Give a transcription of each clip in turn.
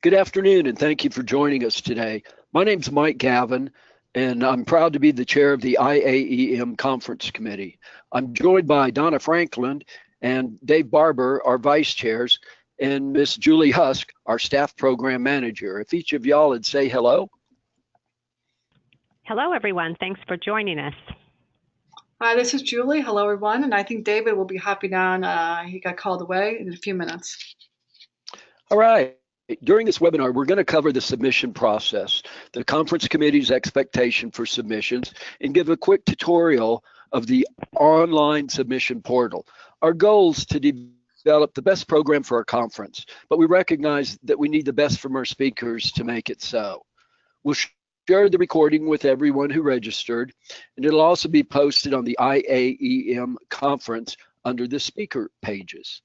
Good afternoon, and thank you for joining us today. My name's Mike Gavin, and I'm proud to be the chair of the IAEM Conference Committee. I'm joined by Donna Franklin and Dave Barber, our vice chairs, and Miss Julie Husk, our staff program manager. If each of y'all would say hello. Hello, everyone. Thanks for joining us. Hi, this is Julie. Hello, everyone. And I think David will be hopping on. He got called away in a few minutes. All right. During this webinar, we're going to cover the submission process, the conference committee's expectation for submissions, and give a quick tutorial of the online submission portal. Our goal is to develop the best program for our conference, but we recognize that we need the best from our speakers to make it so. We'll share the recording with everyone who registered, and it'll also be posted on the IAEM conference under the speaker pages.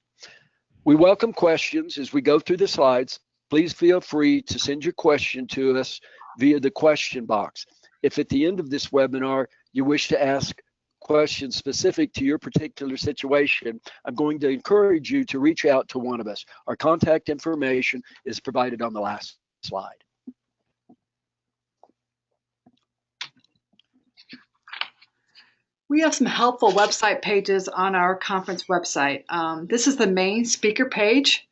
We welcome questions as we go through the slides. Please feel free to send your question to us via the question box. If at the end of this webinar you wish to ask questions specific to your particular situation, I'm going to encourage you to reach out to one of us. Our contact information is provided on the last slide. We have some helpful website pages on our conference website. This is the main speaker page.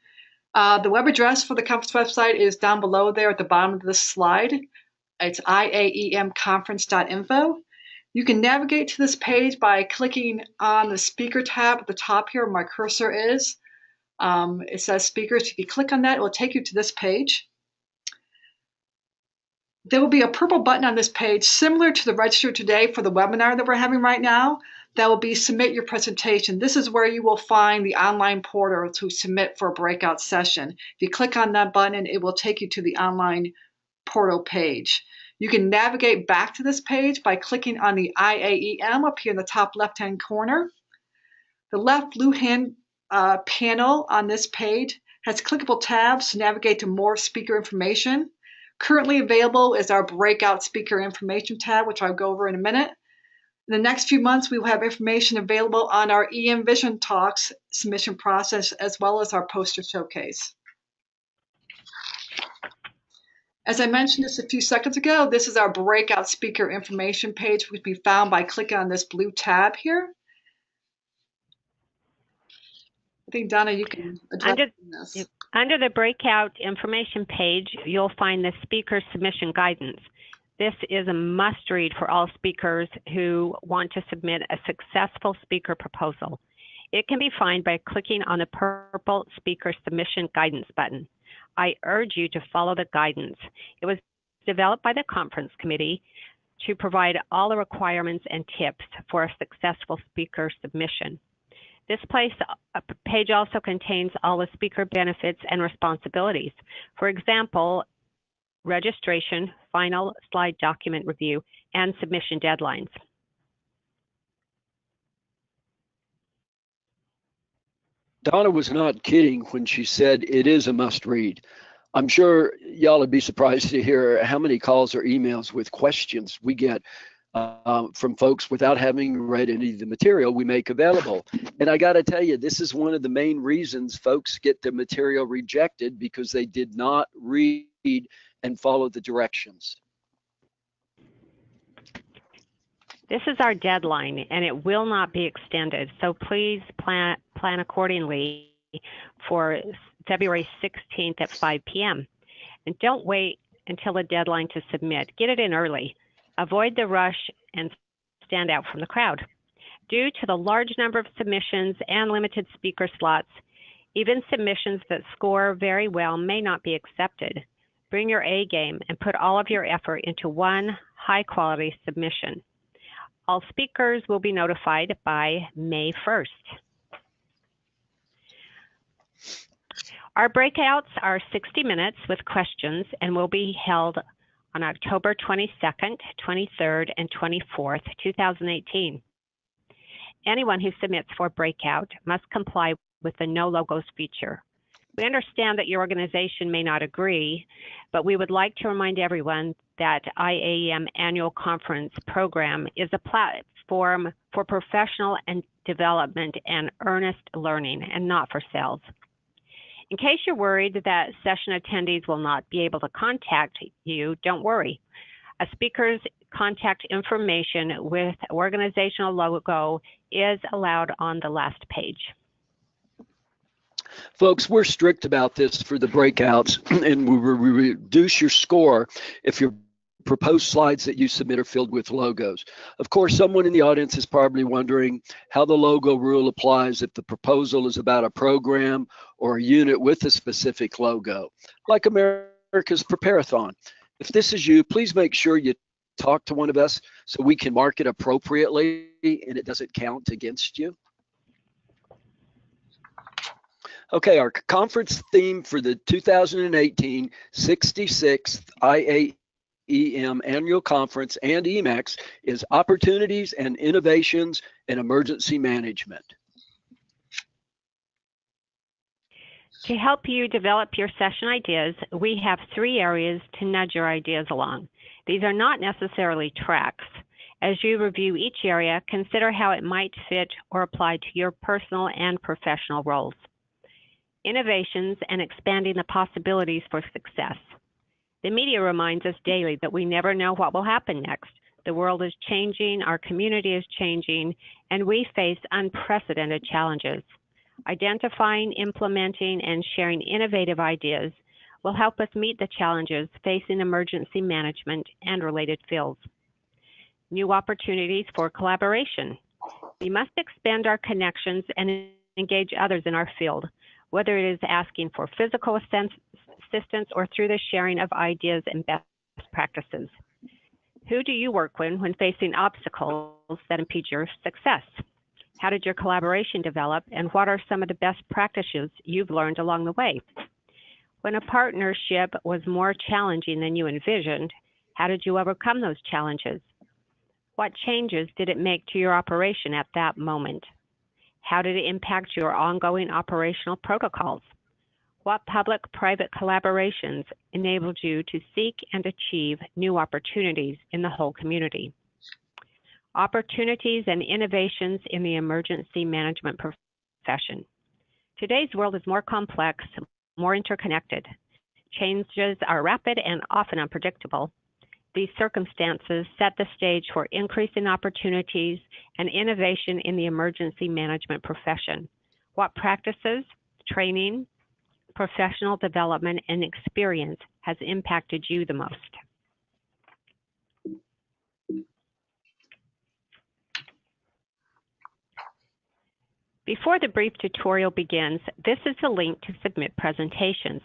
The web address for the conference website is down below there at the bottom of this slide. It's iaemconference.info. You can navigate to this page by clicking on the speaker tab at the top here where my cursor is. It says speakers. If you click on that, it will take you to this page. There will be a purple button on this page similar to the register today for the webinar that we're having right now. That will be submit your presentation. This is where you will find the online portal to submit for a breakout session. If you click on that button, it will take you to the online portal page. You can navigate back to this page by clicking on the IAEM up here in the top left-hand corner. The left blue hand panel on this page has clickable tabs to navigate to more speaker information. Currently available is our Breakout Speaker Information tab, which I'll go over in a minute. In the next few months, we will have information available on our EM Vision Talks submission process, as well as our poster showcase. As I mentioned just a few seconds ago, this is our Breakout Speaker Information page, which can be found by clicking on this blue tab here. I think, Donna, you can address this. Under the Breakout Information page, you'll find the speaker submission guidance. This is a must-read for all speakers who want to submit a successful speaker proposal. It can be found by clicking on the purple Speaker Submission Guidance button. I urge you to follow the guidance. It was developed by the conference committee to provide all the requirements and tips for a successful speaker submission. This page also contains all the speaker benefits and responsibilities. For example, registration, final slide document review, and submission deadlines. Donna was not kidding when she said it is a must read. I'm sure y'all would be surprised to hear how many calls or emails with questions we get from folks without having read any of the material we make available. And I got to tell you, this is one of the main reasons folks get the material rejected, because they did not read and follow the directions. This is our deadline, and it will not be extended. So please plan accordingly for February 16th at 5 p.m. And don't wait until the deadline to submit. Get it in early. Avoid the rush and stand out from the crowd. Due to the large number of submissions and limited speaker slots, even submissions that score very well may not be accepted. Bring your A game and put all of your effort into one high-quality submission. All speakers will be notified by May 1st. Our breakouts are 60 minutes with questions and will be held on October 22nd, 23rd, and 24th, 2018. Anyone who submits for breakout must comply with the no logos feature. We understand that your organization may not agree, but we would like to remind everyone that IAEM Annual Conference Program is a platform for professional and development and earnest learning, and not for sales. In case you're worried that session attendees will not be able to contact you, don't worry. A speaker's contact information with organizational logo is allowed on the last page. Folks, we're strict about this for the breakouts, and we reduce your score if your proposed slides that you submit are filled with logos. Of course, someone in the audience is probably wondering how the logo rule applies if the proposal is about a program or a unit with a specific logo, like America's Preparathon. If this is you, please make sure you talk to one of us so we can mark it appropriately and it doesn't count against you. Okay, our conference theme for the 2018 66th IAEM Annual Conference and EMAX is Opportunities and Innovations in Emergency Management. To help you develop your session ideas, we have 3 areas to nudge your ideas along. These are not necessarily tracks. As you review each area, consider how it might fit or apply to your personal and professional roles. Innovations and expanding the possibilities for success. The media reminds us daily that we never know what will happen next. The world is changing, our community is changing, and we face unprecedented challenges. Identifying, implementing, and sharing innovative ideas will help us meet the challenges facing emergency management and related fields. New opportunities for collaboration. We must expand our connections and engage others in our field, whether it is asking for physical assistance or through the sharing of ideas and best practices. Who do you work with when facing obstacles that impede your success? How did your collaboration develop, and what are some of the best practices you've learned along the way? When a partnership was more challenging than you envisioned, how did you overcome those challenges? What changes did it make to your operation at that moment? How did it impact your ongoing operational protocols? What public-private collaborations enabled you to seek and achieve new opportunities in the whole community? Opportunities and innovations in the emergency management profession. Today's world is more complex, more interconnected. Changes are rapid and often unpredictable. These circumstances set the stage for increasing opportunities and innovation in the emergency management profession. What practices, training, professional development, and experience has impacted you the most? Before the brief tutorial begins, this is the link to submit presentations.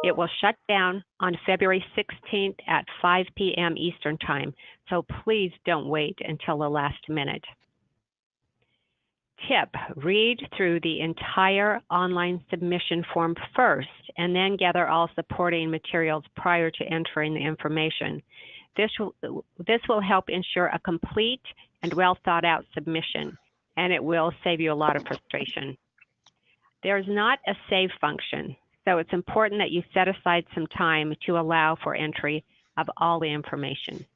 It will shut down on February 16th at 5 p.m. Eastern Time, so please don't wait until the last minute. Tip: read through the entire online submission form first and then gather all supporting materials prior to entering the information. This will help ensure a complete and well thought out submission, and it will save you a lot of frustration. There's not a save function, so it's important that you set aside some time to allow for entry of all the information.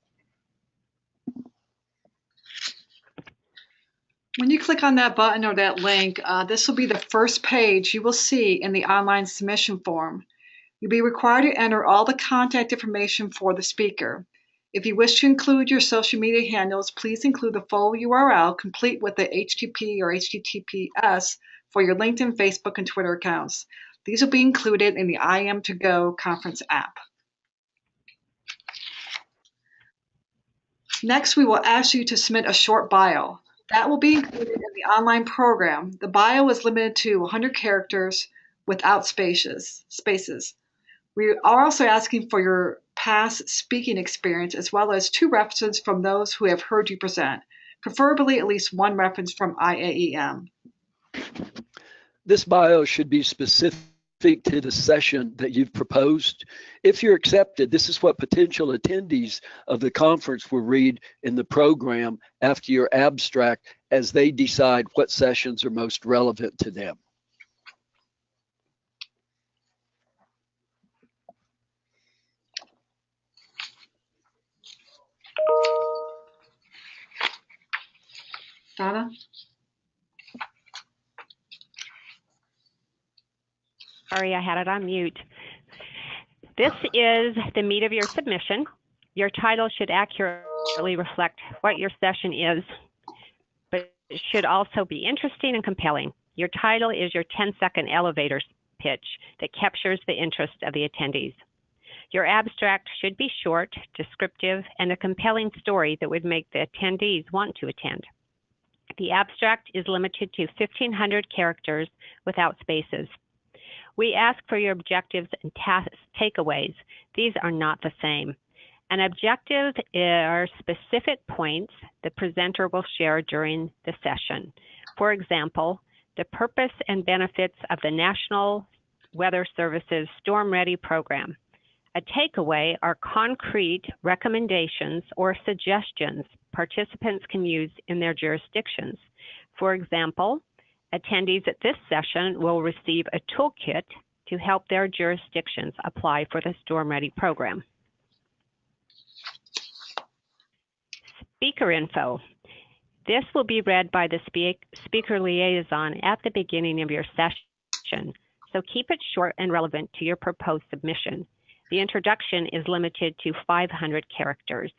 When you click on that button or that link, this will be the first page you will see in the online submission form. You'll be required to enter all the contact information for the speaker. If you wish to include your social media handles, please include the full URL complete with the HTTP or HTTPS for your LinkedIn, Facebook, and Twitter accounts. These will be included in the IAEM-to-Go conference app. Next, we will ask you to submit a short bio. That will be included in the online program. The bio is limited to 100 characters without spaces. We are also asking for your past speaking experience as well as 2 references from those who have heard you present, preferably at least 1 reference from IAEM. This bio should be specific to the session that you've proposed. If you're accepted, this is what potential attendees of the conference will read in the program after your abstract as they decide what sessions are most relevant to them. Donna? Sorry, I had it on mute. This is the meat of your submission. Your title should accurately reflect what your session is, but it should also be interesting and compelling. Your title is your 10-second elevator pitch that captures the interest of the attendees. Your abstract should be short, descriptive, and a compelling story that would make the attendees want to attend. The abstract is limited to 1,500 characters without spaces. We ask for your objectives and takeaways. These are not the same. An objective are specific points the presenter will share during the session. For example, the purpose and benefits of the National Weather Service's Storm Ready program. A takeaway are concrete recommendations or suggestions participants can use in their jurisdictions. For example, attendees at this session will receive a toolkit to help their jurisdictions apply for the Storm Ready program. Speaker info. This will be read by the speaker liaison at the beginning of your session, so keep it short and relevant to your proposed submission. The introduction is limited to 500 characters.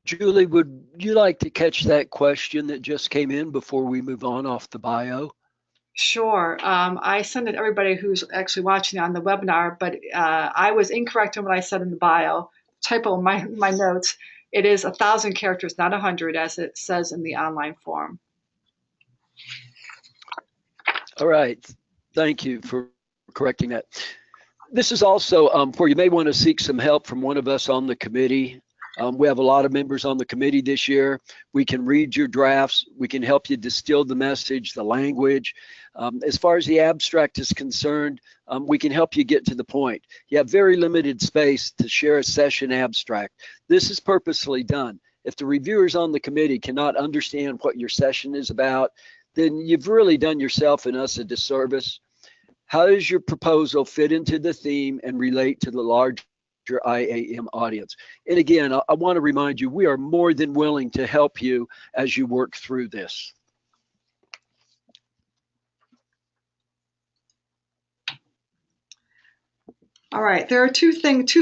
Julie, would you like to catch that question that just came in before we move on off the bio? Sure. I sent it to everybody who's actually watching on the webinar, but I was incorrect in what I said in the bio. Typo in my notes. It is 1,000 characters, not 100, as it says in the online form. All right. Thank you for correcting that. This is also where you may want to seek some help from one of us on the committee. We have a lot of members on the committee this year. We can read your drafts. We can help you distill the message, the language. As far as the abstract is concerned, we can help you get to the point. You have very limited space to share a session abstract. This is purposefully done. If the reviewers on the committee cannot understand what your session is about, then you've really done yourself and us a disservice. How does your proposal fit into the theme and relate to the larger IAM audience? And again, I want to remind you, we are more than willing to help you as you work through this. All right, there are two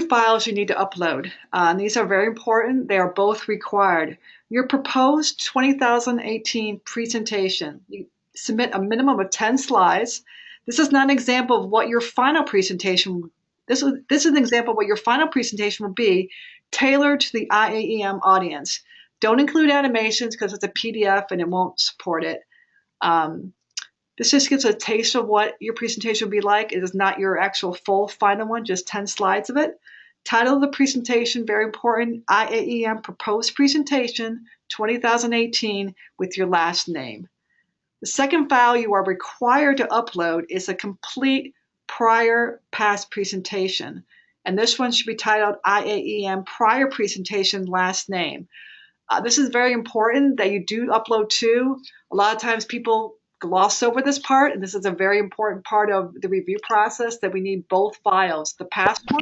files you need to upload. And these are very important. They are both required. Your proposed 2018 presentation, you submit a minimum of 10 slides. This is not an example of what your final presentation, this is an example of what your final presentation will be, tailored to the IAEM audience. Don't include animations because it's a PDF and it won't support it. This just gives a taste of what your presentation will be like. It is not your actual full final one, just 10 slides of it. Title of the presentation, very important, IAEM Proposed Presentation 2018 with your last name. The second file you are required to upload is a complete prior past presentation. And this one should be titled IAEM Prior Presentation Last Name. This is very important that you do upload two. A lot of times people gloss over this part, and this is a very important part of the review process, that we need both files, the past one,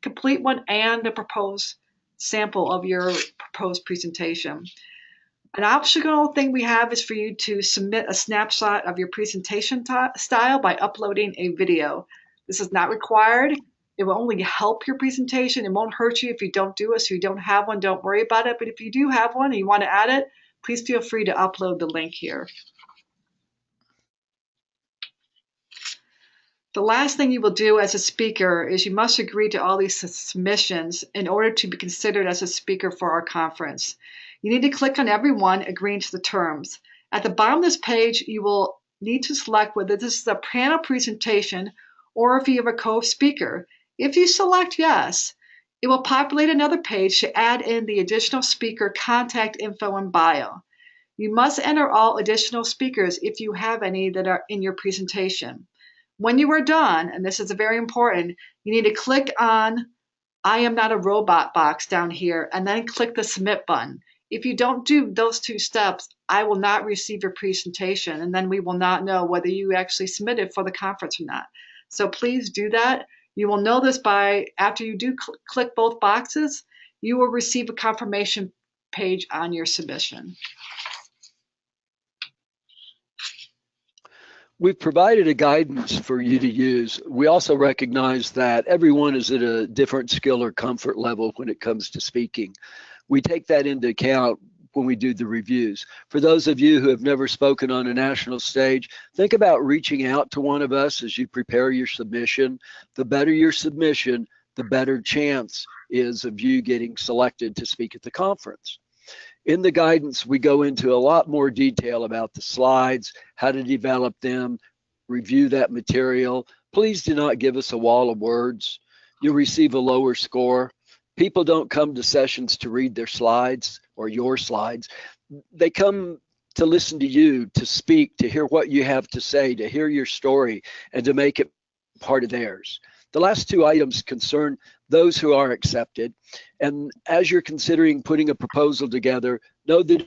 complete one, and the proposed sample of your proposed presentation. An optional thing we have is for you to submit a snapshot of your presentation style by uploading a video. This is not required. It will only help your presentation. It won't hurt you if you don't do it. So if you don't have one, don't worry about it. But if you do have one and you want to add it, please feel free to upload the link here. The last thing you will do as a speaker is you must agree to all these submissions in order to be considered as a speaker for our conference. You need to click on every one agreeing to the terms. At the bottom of this page, you will need to select whether this is a panel presentation or if you have a co-speaker. If you select yes, it will populate another page to add in the additional speaker contact info and bio. You must enter all additional speakers if you have any that are in your presentation. When you are done, and this is very important, you need to click on I am not a robot box down here and then click the submit button. If you don't do those two steps, I will not receive your presentation, and then we will not know whether you actually submitted for the conference or not. So please do that. You will know this by after you do click both boxes, you will receive a confirmation page on your submission. We've provided a guidance for you to use. We also recognize that everyone is at a different skill or comfort level when it comes to speaking. We take that into account when we do the reviews. For those of you who have never spoken on a national stage, think about reaching out to one of us as you prepare your submission. The better your submission, the better chance is of you getting selected to speak at the conference. In the guidance, we go into a lot more detail about the slides, how to develop them, review that material. Please do not give us a wall of words. You'll receive a lower score. People don't come to sessions to read their slides or your slides. They come to listen to you, to speak, to hear what you have to say, to hear your story, and to make it part of theirs. The last two items concern those who are accepted. And as you're considering putting a proposal together, know that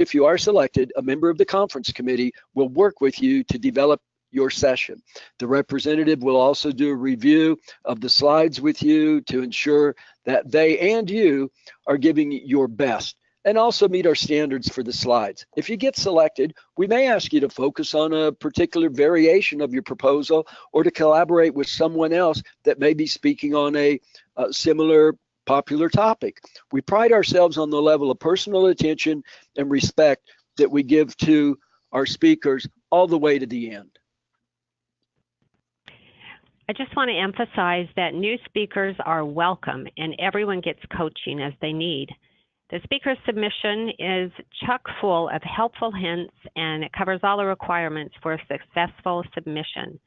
if you are selected, a member of the conference committee will work with you to develop your session. The representative will also do a review of the slides with you to ensure that they and you are giving your best, and also meet our standards for the slides. If you get selected, we may ask you to focus on a particular variation of your proposal or to collaborate with someone else that may be speaking on a similar popular topic. We pride ourselves on the level of personal attention and respect that we give to our speakers all the way to the end. I just want to emphasize that new speakers are welcome and everyone gets coaching as they need. The speaker submission is chock full of helpful hints and it covers all the requirements for a successful submission.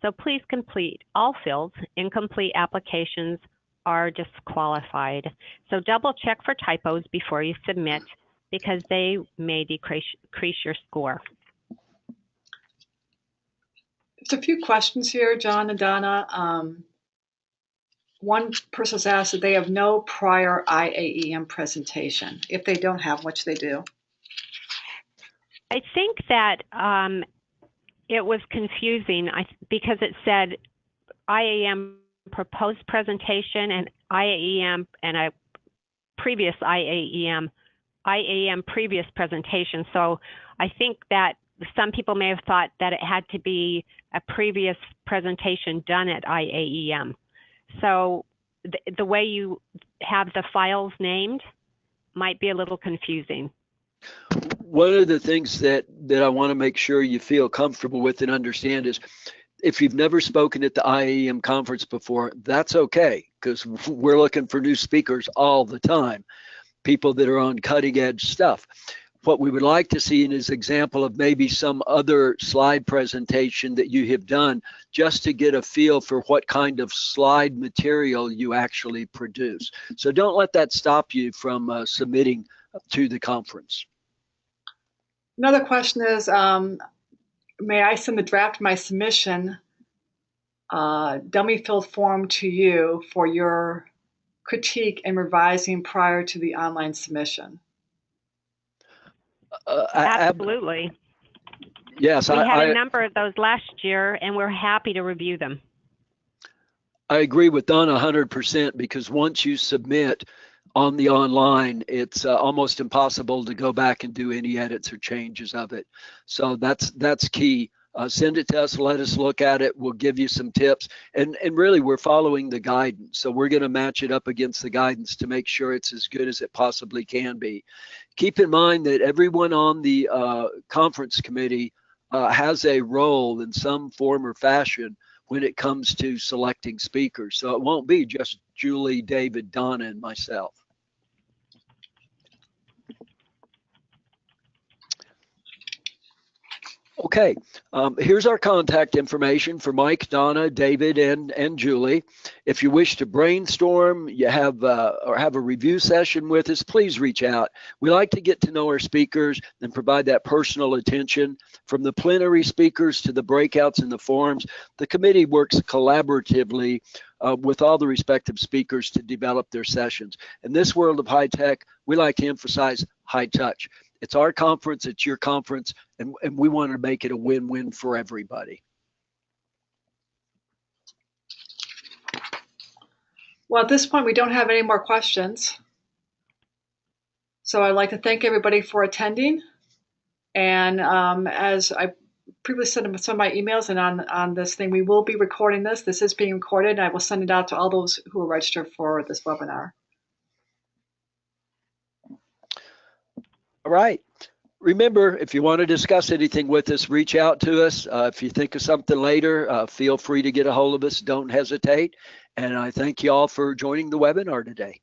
So please complete all fields. Incomplete applications are disqualified. So double check for typos before you submit because they may decrease your score. There's a few questions here, John and Donna. One person's asked that they have no prior IAEM presentation. If they don't have, which they do. I think that it was confusing because it said IAEM proposed presentation and IAEM and a previous IAEM previous presentation. So I think that some people may have thought that it had to be a previous presentation done at IAEM. So the way you have the files named might be a little confusing. One of the things that I want to make sure you feel comfortable with and understand is if you've never spoken at the IAEM conference before, that's okay, because we're looking for new speakers all the time, people that are on cutting edge stuff. What we would like to see is an example of maybe some other slide presentation that you have done just to get a feel for what kind of slide material you actually produce. So don't let that stop you from submitting to the conference. Another question is, may I send the draft of my submission dummy filled form to you for your critique and revising prior to the online submission? Absolutely. Yes, we had a number of those last year, and we're happy to review them. I agree with Donna 100% because once you submit on the online, it's almost impossible to go back and do any edits or changes of it. So that's key. Send it to us, let us look at it. We'll give you some tips. And really, we're following the guidance. So we're going to match it up against the guidance to make sure it's as good as it possibly can be. Keep in mind that everyone on the conference committee has a role in some form or fashion when it comes to selecting speakers. So it won't be just Julie, David, Donna, and myself. Okay, here's our contact information for Mike, Donna, David, and Julie. If you wish to brainstorm, you have or have a review session with us, please reach out. We like to get to know our speakers and provide that personal attention. From the plenary speakers to the breakouts and the forums, the committee works collaboratively with all the respective speakers to develop their sessions. In this world of high tech, we like to emphasize high touch. It's our conference, it's your conference, and we want to make it a win-win for everybody. Well, at this point, we don't have any more questions. So I'd like to thank everybody for attending. And as I previously sent some of my emails and on this thing, we will be recording this. This is being recorded, and I will send it out to all those who are registered for this webinar. All right. Remember, if you want to discuss anything with us, reach out to us. If you think of something later, feel free to get a hold of us. Don't hesitate. And I thank you all for joining the webinar today.